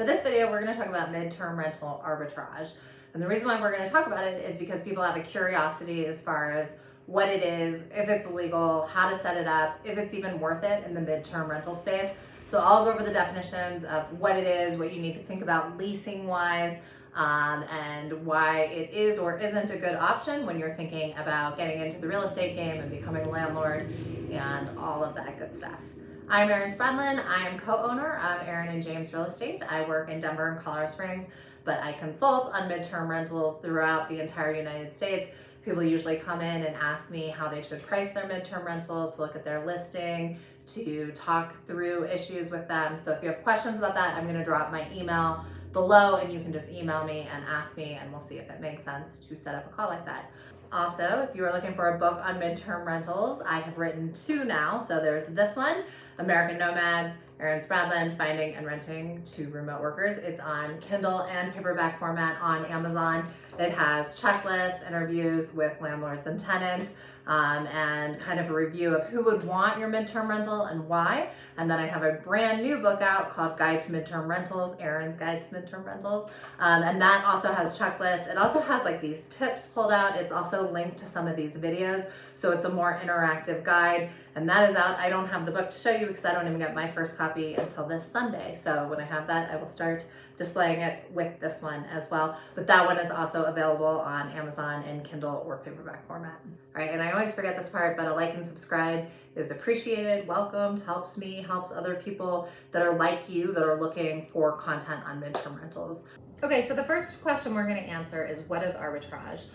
For this video, we're going to talk about midterm rental arbitrage. And the reason why we're going to talk about it is because people have a curiosity as far as what it is, if it's legal, how to set it up, if it's even worth it in the midterm rental space. So I'll go over the definitions of what it is, what you need to think about leasing wise, and why it is or isn't a good option when you're thinking about getting into the real estate game and becoming a landlord and all of that good stuff. I'm Erin. I am co-owner of Erin and James Real Estate. I work in Denver and Colorado Springs, but I consult on midterm rentals throughout the entire United States. People usually come in and ask me how they should price their midterm rental, to look at their listing, to talk through issues with them. So if you have questions about that, I'm going to drop my email below and you can just email me and ask me, and we'll see if it makes sense to set up a call like that. Also, if you are looking for a book on midterm rentals, I have written two now. So there's this one, American Nomads, Erin Spradlin, Finding and Renting to Remote Workers. It's on Kindle and paperback format on Amazon. It has checklists, interviews with landlords and tenants, and kind of a review of who would want your midterm rental and why. And then I have a brand new book out called Guide to Midterm Rentals, Erin's Guide to Midterm Rentals. And that also has checklists. It also has like these tips pulled out. It's also linked to some of these videos. So it's a more interactive guide. And that is out. I don't have the book to show you because I don't even get my first copy until this Sunday. So when I have that, I will start displaying it with this one as well. But that one is also available on Amazon in Kindle or paperback format. All right, and I always forget this part, but a like and subscribe is appreciated, welcomed, helps me, helps other people that are like you that are looking for content on midterm rentals. Okay, so the first question we're going to answer is, what is arbitrage?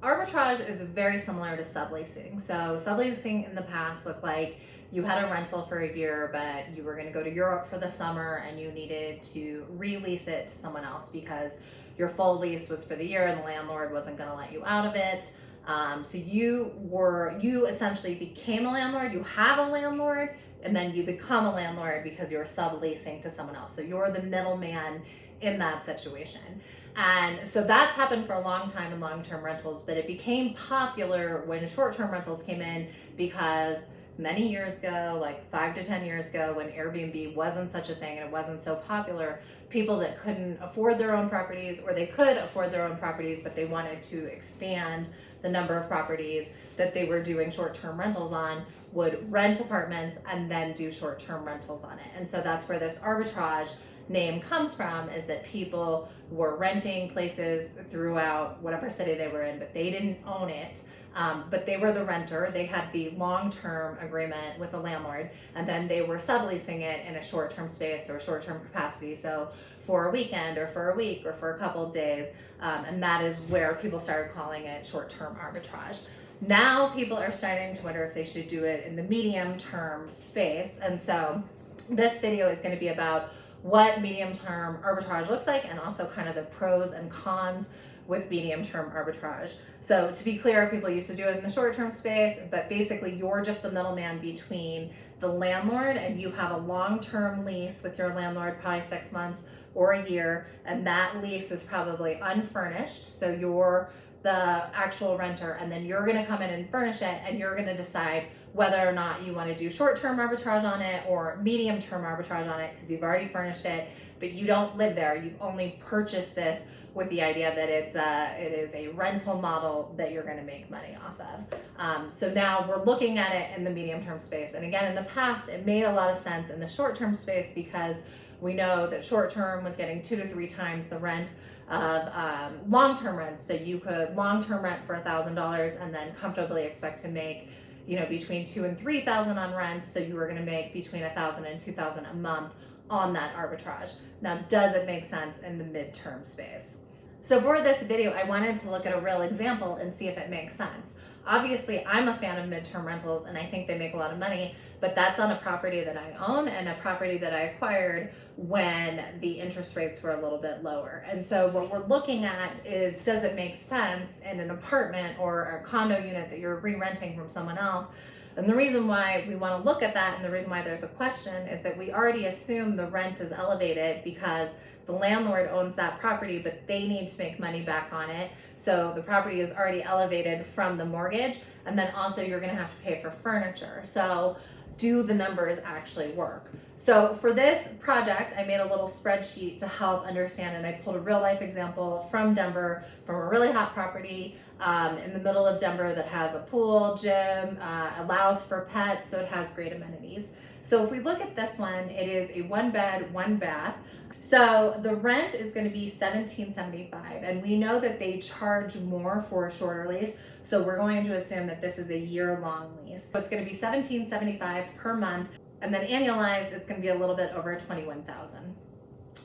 Arbitrage is very similar to subleasing. So subleasing in the past looked like you had a rental for a year, but you were going to go to Europe for the summer and you needed to release it to someone else because your full lease was for the year and the landlord wasn't going to let you out of it. So you essentially became a landlord, you have a landlord, and then you become a landlord because you're subleasing to someone else. So you're the middleman in that situation. And so that's happened for a long time in long-term rentals, but it became popular when short-term rentals came in because many years ago, like 5 to 10 years ago, when Airbnb wasn't such a thing and it wasn't so popular, people that couldn't afford their own properties, or they could afford their own properties, but they wanted to expand the number of properties that they were doing short-term rentals on, would rent apartments and then do short-term rentals on it. And so that's where this arbitrage name comes from, is that people were renting places throughout whatever city they were in, but they didn't own it. But they were the renter. They had the long-term agreement with the landlord, and then they were subleasing it in a short-term space or short-term capacity. So for a weekend or for a week or for a couple of days. And that is where people started calling it short-term arbitrage. Now people are starting to wonder if they should do it in the medium-term space. And so this video is going to be about what medium-term arbitrage looks like, and also kind of the pros and cons with medium-term arbitrage. So to be clear, people used to do it in the short-term space, but basically you're just the middleman between the landlord, and you have a long-term lease with your landlord, probably 6 months or a year, and that lease is probably unfurnished. So you're the actual renter, and then you're going to come in and furnish it, and you're going to decide whether or not you want to do short-term arbitrage on it or medium-term arbitrage on it, because you've already furnished it, but you don't live there. You've only purchased this with the idea that it is a rental model that you're going to make money off of. So now we're looking at it in the medium-term space. And again, in the past, it made a lot of sense in the short-term space because we know that short-term was getting 2 to 3 times the rent of long-term rent. So you could long-term rent for $1,000 and then comfortably expect to make, between $2,000 and $3,000 on rents. So you were going to make between $1,000 and $2,000 a month on that arbitrage. Now, does it make sense in the midterm space? So for this video, I wanted to look at a real example and see if it makes sense. Obviously, I'm a fan of midterm rentals and I think they make a lot of money, but that's on a property that I own and a property that I acquired when the interest rates were a little bit lower. And so what we're looking at is, does it make sense in an apartment or a condo unit that you're re-renting from someone else? And the reason why we want to look at that, and the reason why there's a question, is that we already assume the rent is elevated because the landlord owns that property, but they need to make money back on it. So the property is already elevated from the mortgage, and then also you're going to have to pay for furniture. So do the numbers actually work? So for this project, I made a little spreadsheet to help understand, and I pulled a real life example from Denver, from a really hot property in the middle of Denver that has a pool, gym, allows for pets, so it has great amenities. So if we look at this one, it is a 1-bed, 1-bath. So the rent is going to be $17.75, and we know that they charge more for a shorter lease, so we're going to assume that this is a year-long lease. So it's going to be $17.75 per month, and then annualized, it's going to be a little bit over $21,000.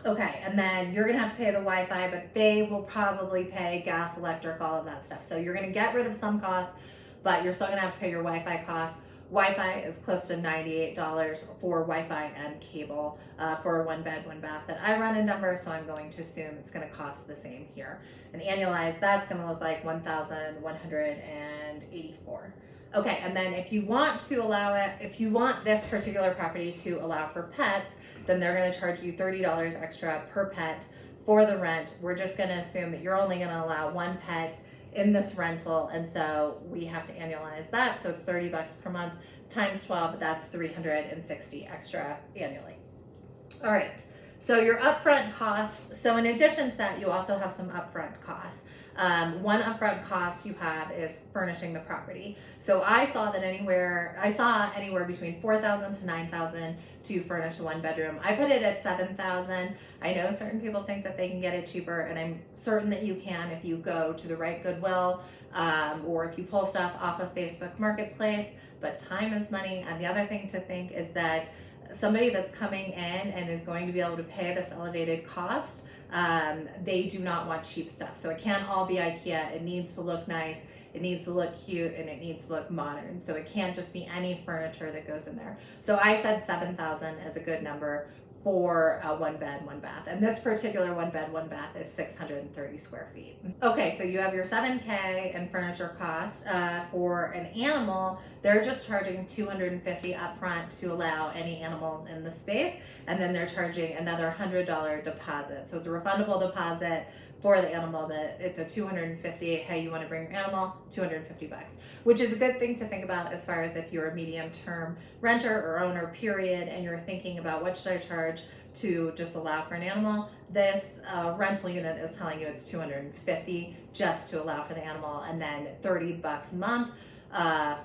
Okay, and then you're going to have to pay the Wi-Fi, but they will probably pay gas, electric, all of that stuff. So you're going to get rid of some costs, but you're still going to have to pay your Wi-Fi costs. Wi-Fi is close to $98 for Wi-Fi and cable for a 1-bed, 1-bath that I run in Denver, so I'm going to assume it's going to cost the same here. And annualized, that's going to look like $1,184. Okay, and then if you want to allow it, if you want this particular property to allow for pets, then they're going to charge you $30 extra per pet for the rent. We're just going to assume that you're only going to allow 1 pet in this rental, and so we have to annualize that, so it's $30 per month times 12, that's $360 extra annually. All right, so your upfront costs, so in addition to that, you also have some upfront costs. One upfront cost you have is furnishing the property. So I saw anywhere between $4,000 to $9,000 to furnish a 1-bedroom. I put it at $7,000. I know certain people think that they can get it cheaper, and I'm certain that you can if you go to the right Goodwill, or if you pull stuff off of Facebook Marketplace, but time is money. And the other thing to think is that somebody that's coming in and is going to be able to pay this elevated cost, they do not want cheap stuff. So it can't all be IKEA. It needs to look nice, it needs to look cute, and it needs to look modern. So it can't just be any furniture that goes in there. So I said 7,000 as a good number for a 1-bed, 1-bath. And this particular 1-bed, 1-bath is 630 square feet. Okay, so you have your $7K in furniture cost. For an animal, they're just charging $250 upfront to allow any animals in the space, and then they're charging another $100 deposit. So it's a refundable deposit for the animal, but it's a $250. Hey, you want to bring your animal? $250, which is a good thing to think about as far as if you're a medium-term renter or owner, period, and you're thinking about what should I charge to just allow for an animal. This rental unit is telling you it's $250 just to allow for the animal, and then $30 a month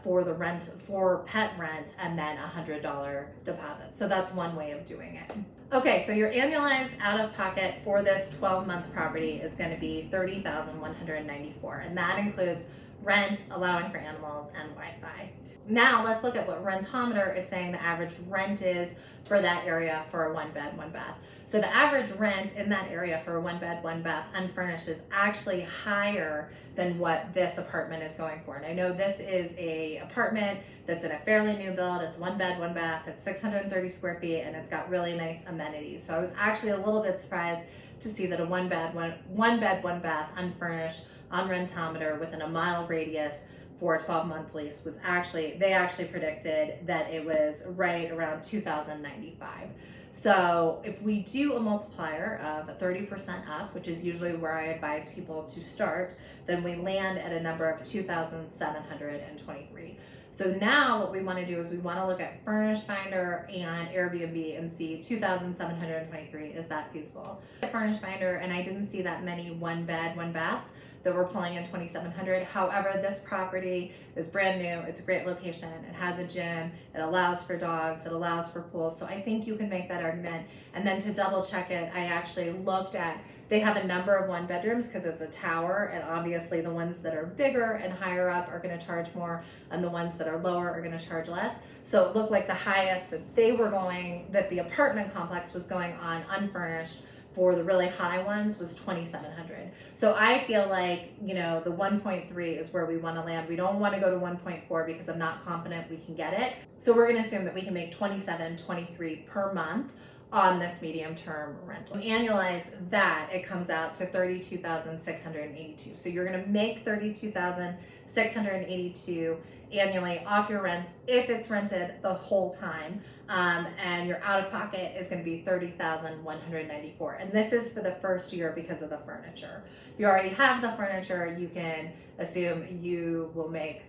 for the rent, for pet rent, and then $100 deposit. So that's one way of doing it. Okay, so your annualized out of pocket for this 12-month property is going to be $30,194, and that includes rent, allowing for animals, and Wi-Fi. Now let's look at what Rentometer is saying the average rent is for that area for a 1-bed, 1-bath. So the average rent in that area for a 1-bed, 1-bath unfurnished is actually higher than what this apartment is going for. And I know this is a apartment that's in a fairly new build. It's 1-bed, 1-bath. It's 630 square feet, and it's got really nice amenities. So I was actually a little bit surprised to see that a 1-bed, 1-bath unfurnished on Rentometer within a mile radius for a 12-month lease was they actually predicted that it was right around $2,095. So if we do a multiplier of 30% up, which is usually where I advise people to start, then we land at a number of 2,723. So now what we want to do is we want to look at Furnish Finder and Airbnb and see 2,723, is that feasible? Furnish Finder, and I didn't see that many 1-bed, 1-baths that we're pulling in 2,700. However, this property is brand new. It's a great location. It has a gym. It allows for dogs. It allows for pools. So I think you can make that argument. And then to double check it, I actually looked at, they have a number of 1-bedrooms because it's a tower, and obviously the ones that are bigger and higher up are going to charge more, and the ones that are lower are going to charge less. So it looked like the highest that that the apartment complex was going on unfurnished for the really high ones was 2,700. So I feel like, the 1.3 is where we want to land. We don't want to go to 1.4 because I'm not confident we can get it. So we're going to assume that we can make $27.23 per month on this medium-term rental. Annualize that, it comes out to $32,682. So you're going to make $32,682 annually off your rents if it's rented the whole time, and your out-of-pocket is going to be $30,194. And this is for the first year because of the furniture. If you already have the furniture, you can assume you will make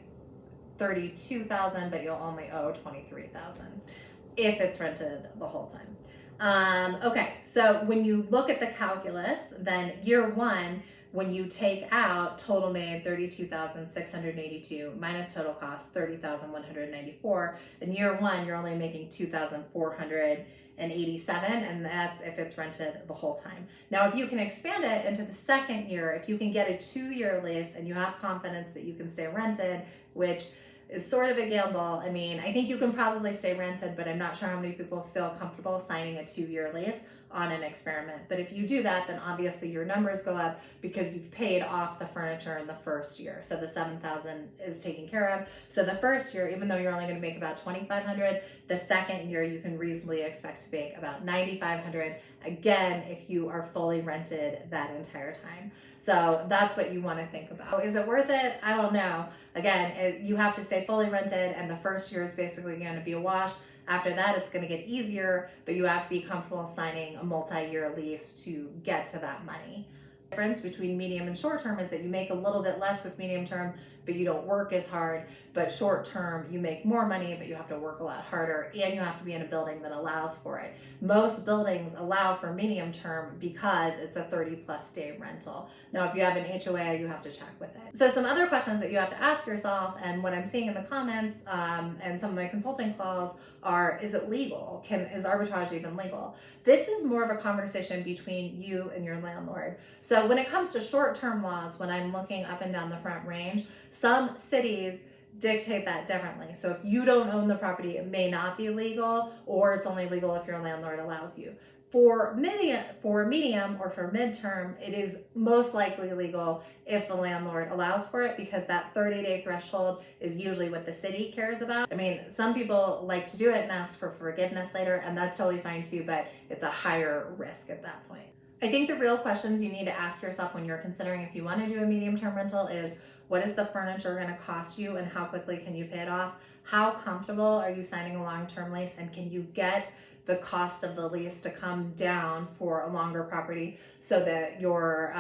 $32,000, but you'll only owe $23,000 if it's rented the whole time. Okay, so when you look at the calculus, then year one, when you take out total made 32,682 minus total cost 30,194, in year one you're only making 2,487, and that's if it's rented the whole time. Now, if you can expand it into the second year, if you can get a 2-year lease and you have confidence that you can stay rented, which is sort of a gamble. I mean, I think you can probably stay rented, but I'm not sure how many people feel comfortable signing a 2-year lease on an experiment. But if you do that, then obviously your numbers go up because you've paid off the furniture in the first year. So the $7,000 is taken care of. So the first year, even though you're only going to make about $2,500, the second year you can reasonably expect to make about $9,500. Again, if you are fully rented that entire time. So that's what you want to think about. Is it worth it? I don't know. Again, you have to stay fully rented, and the first year is basically going to be a wash. After that, it's going to get easier, but you have to be comfortable signing a multi-year lease to get to that money. The difference between medium and short term is that you make a little bit less with medium term, but you don't work as hard. But short term, you make more money, but you have to work a lot harder, and you have to be in a building that allows for it. Most buildings allow for medium term because it's a 30+ day rental. Now, if you have an HOA, you have to check with it. So some other questions that you have to ask yourself, and what I'm seeing in the comments and some of my consulting calls are, is it legal? Is arbitrage even legal? This is more of a conversation between you and your landlord. So when it comes to short-term laws, when I'm looking up and down the Front Range, some cities dictate that differently. So if you don't own the property, it may not be legal, or it's only legal if your landlord allows you. For medium or for midterm, it is most likely legal if the landlord allows for it, because that 30-day threshold is usually what the city cares about. I mean, some people like to do it and ask for forgiveness later, and that's totally fine too, but it's a higher risk at that point. I think the real questions you need to ask yourself when you're considering if you want to do a medium-term rental is, what is the furniture going to cost you, and how quickly can you pay it off? How comfortable are you signing a long-term lease, and can you get the cost of the lease to come down for a longer property so that your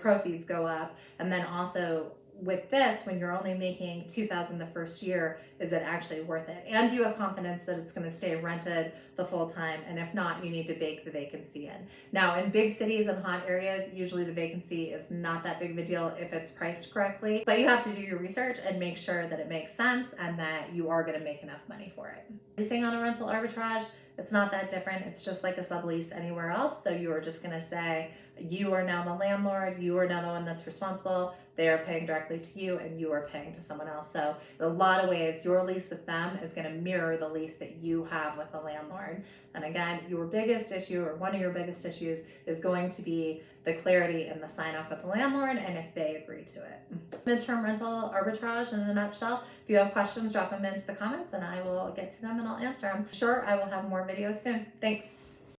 proceeds go up? And then also with this, when you're only making $2,000 the first year, is it actually worth it? And you have confidence that it's going to stay rented the full time, and if not, you need to bake the vacancy in. Now, in big cities and hot areas, usually the vacancy is not that big of a deal if it's priced correctly, but you have to do your research and make sure that it makes sense and that you are going to make enough money for it. Leasing on a rental arbitrage, it's not that different. It's just like a sublease anywhere else. So you are just going to say, you are now the landlord, you are now the one that's responsible, they are paying directly to you, and you are paying to someone else. So in a lot of ways, your lease with them is going to mirror the lease that you have with the landlord. And again, your biggest issue, or one of your biggest issues, is going to be the clarity and the sign off with the landlord and if they agree to it. Midterm rental arbitrage in a nutshell. If you have questions, drop them into the comments and I will get to them and I'll answer them. Sure, I will have more videos soon. Thanks.